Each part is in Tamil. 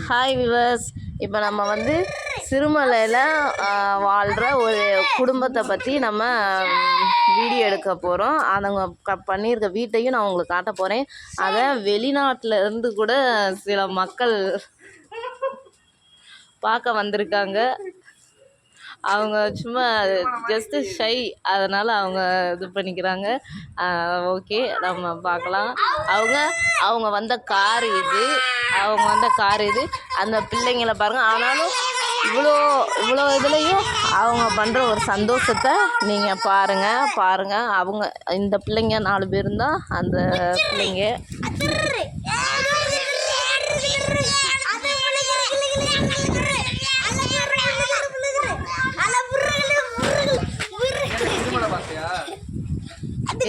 ஹாய் விவர்ஸ், இப்போ நம்ம வந்து சிறுமலையில் வாழ்கிற ஒரு குடும்பத்தை பற்றி நம்ம வீடியோ எடுக்க போகிறோம். அவங்க பண்ணியிருக்க வீட்டையும் நான் உங்களுக்கு காட்ட போகிறேன். அதை வெளிநாட்டில் இருந்து கூட சில மக்கள் பார்க்க வந்திருக்காங்க. அவங்க சும்மா ஜஸ்ட்டு ஷை, அதனால் அவங்க இது பண்ணிக்கிறாங்க. ஓகே, நம்ம பார்க்கலாம். அவங்க வந்த கார் இது, அந்த பிள்ளைங்களை பாருங்கள். ஆனாலும் இவ்வளோ இதுலேயும் அவங்க பண்ணுற ஒரு சந்தோஷத்தை நீங்கள் பாருங்கள். அவங்க இந்த பிள்ளைங்க 4 பேர் தான் அந்த பிள்ளைங்க.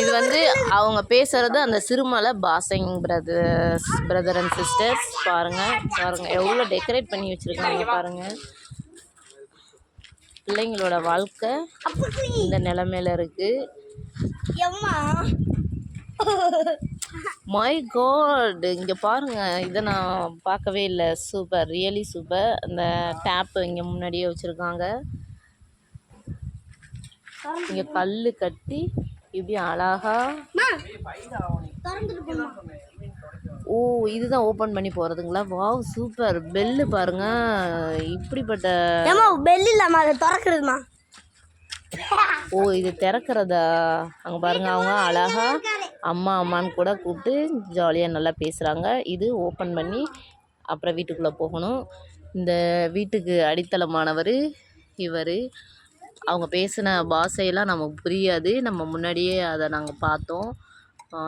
இது வந்து அவங்க பேசுகிறது அந்த சிறுமலை பாசைங் பிரதர் அண்ட் சிஸ்டர்ஸ். பாருங்கள் எவ்வளோ டெக்கரேட் பண்ணி வச்சுருக்காங்க பாருங்கள். பிள்ளைங்களோட வாழ்க்கை இந்த நிலைமையில இருக்குது. மை காட், இங்கே பாருங்கள், இதை நான் பார்க்கவே இல்லை. Super, really super. அந்த டேப்பு இங்கே முன்னாடியே வச்சுருக்காங்க. இங்கே கல் கட்டி இப்படி அழகா. ஓ, இதுதான் ஓப்பன் பண்ணி போகிறதுங்களா? Wow, super. பெல்லு பாருங்க, இப்படிப்பட்ட பெல் இல்லாமல் அதை திறக்கிறதுமா. ஓ, இது திறக்கிறதா? அங்கே பாருங்க, அவங்க அழகா அம்மான்னு கூட கூப்பிட்டு ஜாலியாக நல்லா பேசுகிறாங்க. இது ஓப்பன் பண்ணி அப்புறம் வீட்டுக்குள்ளே போகணும். இந்த வீட்டுக்கு அடித்தளமானவர் இவர். அவங்க பேசின பாஷையெல்லாம் நமக்கு புரியாது. நம்ம முன்னாடியே அதை நாங்கள் பார்த்தோம்.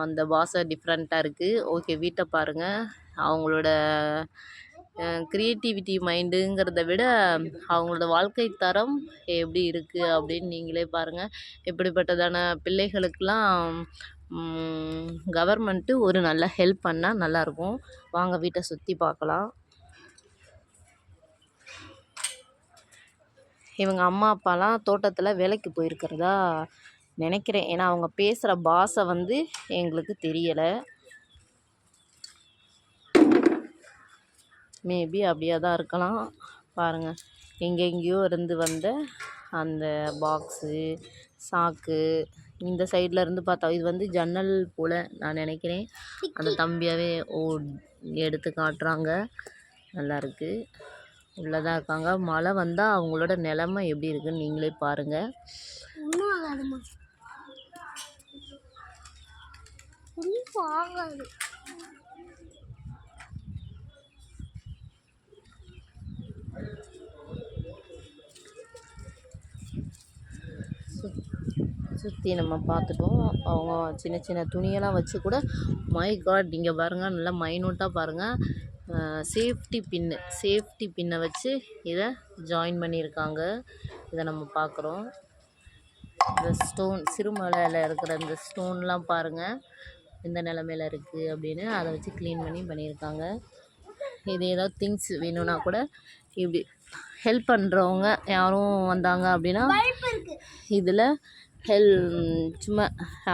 அந்த பாஷை டிஃப்ரெண்ட்டாக இருக்குது. ஓகே, வீட்டை பாருங்கள். அவங்களோட க்ரியேட்டிவிட்டி மைண்டுங்கிறத விட அவங்களோட வாழ்க்கை தரம் எப்படி இருக்குது அப்படின்னு நீங்களே பாருங்கள். இப்படிப்பட்டதான பிள்ளைகளுக்கெல்லாம் கவர்மெண்ட்டு ஒரு நல்ல ஹெல்ப் பண்ணால் நல்லாயிருக்கும். வாங்க வீட்டை சுற்றி பார்க்கலாம். இவங்க அம்மா அப்பாலாம் தோட்டத்தில் வேலைக்கு போயிருக்கிறதா நினைக்கிறேன். ஏன்னா அவங்க பேசுகிற பாஷை வந்து எங்களுக்கு தெரியலை. மேபி அப்படியே தான் இருக்கலாம். பாருங்கள், எங்கெங்கேயோ இருந்து வந்த அந்த பாக்ஸு, சாக்கு, இந்த சைடில் இருந்து பார்த்தா இது வந்து ஜன்னல் போல் நான் நினைக்கிறேன். அந்த தம்பியாகவே எடுத்து காட்டுறாங்க. நல்லாயிருக்கு. உள்ளதாக இருக்காங்க. மழை வந்தால் அவங்களோட நிலைமை எப்படி இருக்குன்னு நீங்களே பாருங்கள். சுற்றி நம்ம பார்த்துட்டோம். அவங்க சின்ன சின்ன துணியெல்லாம் வச்சு கூட, மை காட், இங்கே பாருங்கள், நல்லா மைனூட்டாக பாருங்கள். சேஃப்டி பின்னை வச்சு இதை ஜாயின் பண்ணியிருக்காங்க. இதை நம்ம பார்க்குறோம். இந்த ஸ்டோன், சிறுமலையில் இருக்கிற இந்த ஸ்டோன்லாம் பாருங்கள் எந்த நிலமையில் இருக்குது அப்படின்னு. அதை வச்சு க்ளீன் பண்ணியிருக்காங்க. இது ஏதாவது திங்ஸ் வேணும்னா கூட இப்படி ஹெல்ப் பண்ணுறவங்க யாரும் வந்தாங்க அப்படின்னா இதில் சும்மா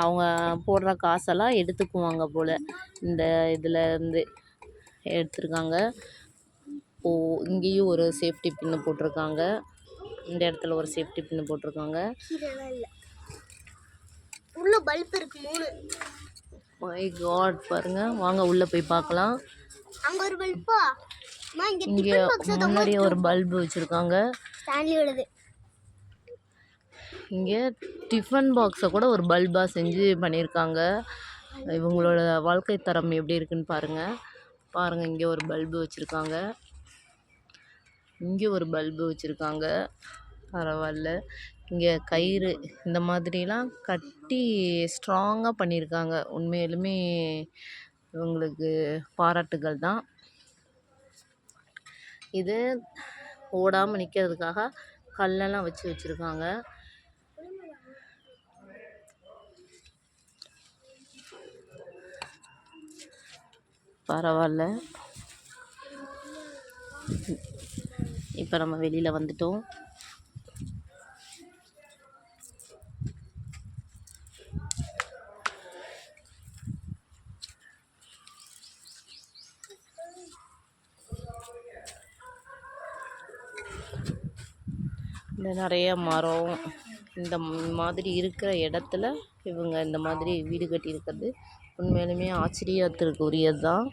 அவங்க போடுற காசெல்லாம் எடுத்துக்குவாங்க போல். இந்த இதில் இருந்து எடுத்துருக்காங்க. இங்கேயும் ஒரு சேஃப்டி பின்னு போட்டிருக்காங்க. இந்த இடத்துல ஒரு சேஃப்டி பின்னு போட்டிருக்காங்க. உள்ள பல்ப் இருக்கு 3. மை காட், பாருங்க. வாங்க உள்ள போய் பார்க்கலாம். அங்க ஒரு பல்பா, இங்க முன்னாடி ஒரு பல்பு வச்சிருக்காங்க. இங்கே டிஃபன் பாக்ஸை கூட ஒரு பல்பாக செஞ்சு பண்ணியிருக்காங்க. இவங்களோட வாழ்க்கை தரம் எப்படி இருக்குன்னு பாருங்கள். இங்கே ஒரு பல்பு வச்சுருக்காங்க. இங்கே ஒரு பல்பு வச்சுருக்காங்க. பரவாயில்ல. இங்கே கயிறு இந்த மாதிரிலாம் கட்டி ஸ்ட்ராங்காக பண்ணியிருக்காங்க. உண்மையிலுமே இவங்களுக்கு பாராட்டுகள் தான். இது ஓடாமல் நிற்கிறதுக்காக கல்லெல்லாம் வச்சுருக்காங்க. பரவாயில்ல. இப்போ நம்ம வெளியில் வந்துட்டோம். இந்த நிறைய மரம் இந்த மாதிரி இருக்கிற இடத்துல இவங்க இந்த மாதிரி வீடு கட்டியிருக்கிறது உண்மையிலுமே ஆச்சரியத்திற்கு உரியது தான்.